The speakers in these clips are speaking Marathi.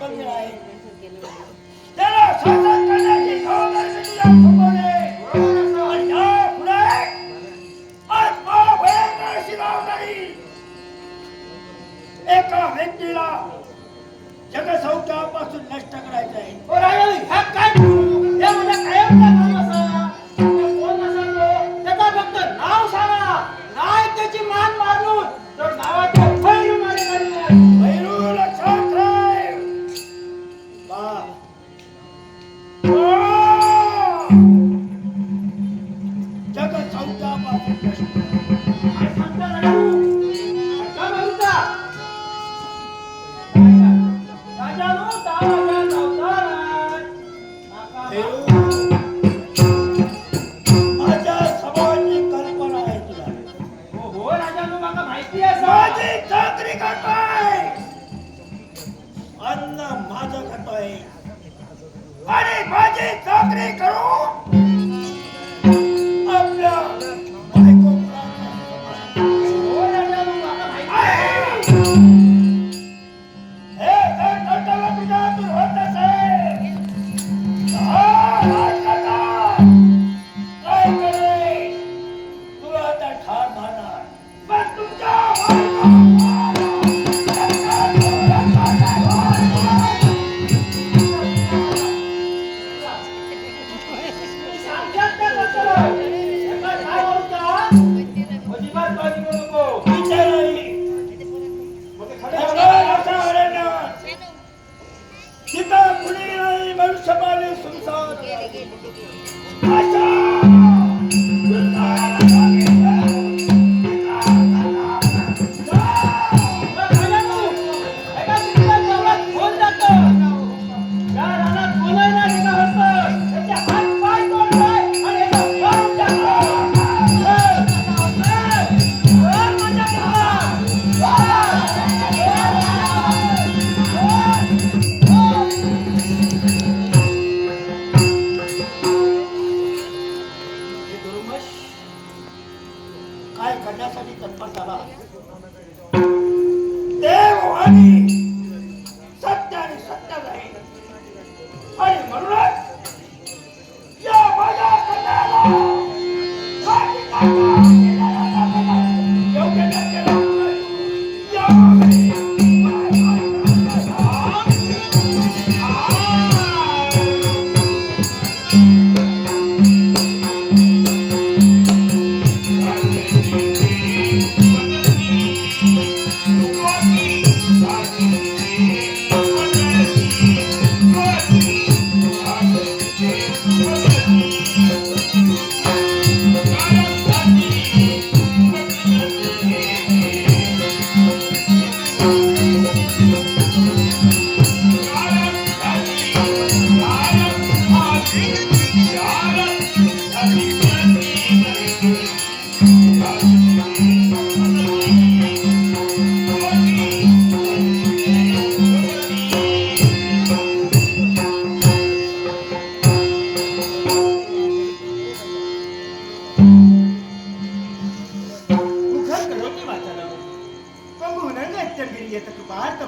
कमी आहे. त्याला शासन करण्याची जबाबदारी मी तुला सोपवली. आणि यापुढे आज महाभयंकर अशी जबाबदारी एका व्यक्तीला जगसौख्यापासून नष्ट करायचं आहे. ओ राजा, ह्या काय या माझ्या कायमचा माणूस असा कोण असा तो त्याचा फक्त नाव सांगा. नाही त्याची मान मारून तर नावाच्या फैल मारे भैरू लक्षात ठेव. बा जगसौख्यापासून नष्ट माझ्या स्वभावाची कल्पना आहे तुला. हो राजानो, माका माहिती आहे. माझी चाकरी करतोय, अन्न माझं खातोय आणि माझी चाकरी करून आपल्या बायको हो राजानो, माका माहिती आहे. हे जर कर्तव्य तुझ्या हातून होत नसेल तर राजकर्ता काय करेल तुला आता ठार मारणार. पण तुमच्या काय करण्यासाठी तत्पर झाला. देव आणि सत्य आणि सत्य आहे. आणि म्हणूनच या माझ्या कन्याला योग्य न केलं.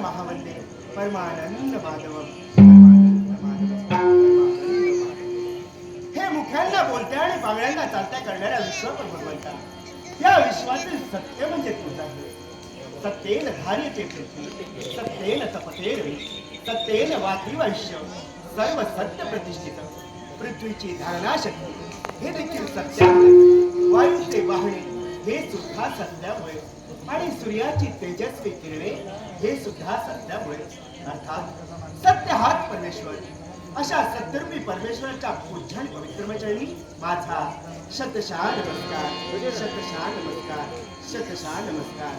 महावंदे परमानंद माधव. हे मुख्यांना बोलत्या आणि पांगळ्यांना चालत्या करणाऱ्या विश्वापर भगवंता, या विश्वातील सत्य म्हणजे तुझा. सत्येन धार्यते पृथ्वी, सत्येन तपते रवी, सत्येन वाती वैश्य, सर्व सत्य प्रतिष्ठित. पृथ्वीची धारणा शक्ती हे देखील सत्यामुळे, वायूचे वाहणे हे सुद्धा सत्यामुळे, आणि सूर्याची तेजस्वी किरणे हे सुद्धा सत्यामुळे. अर्थात सत्य हाच परमेश्वर. अशा सत्यरूपी परमेश्वराच्या पूज्य आणि पवित्र चरणी माझा शतशः नमस्कार, शतशः नमस्कार, शतशः नमस्कार.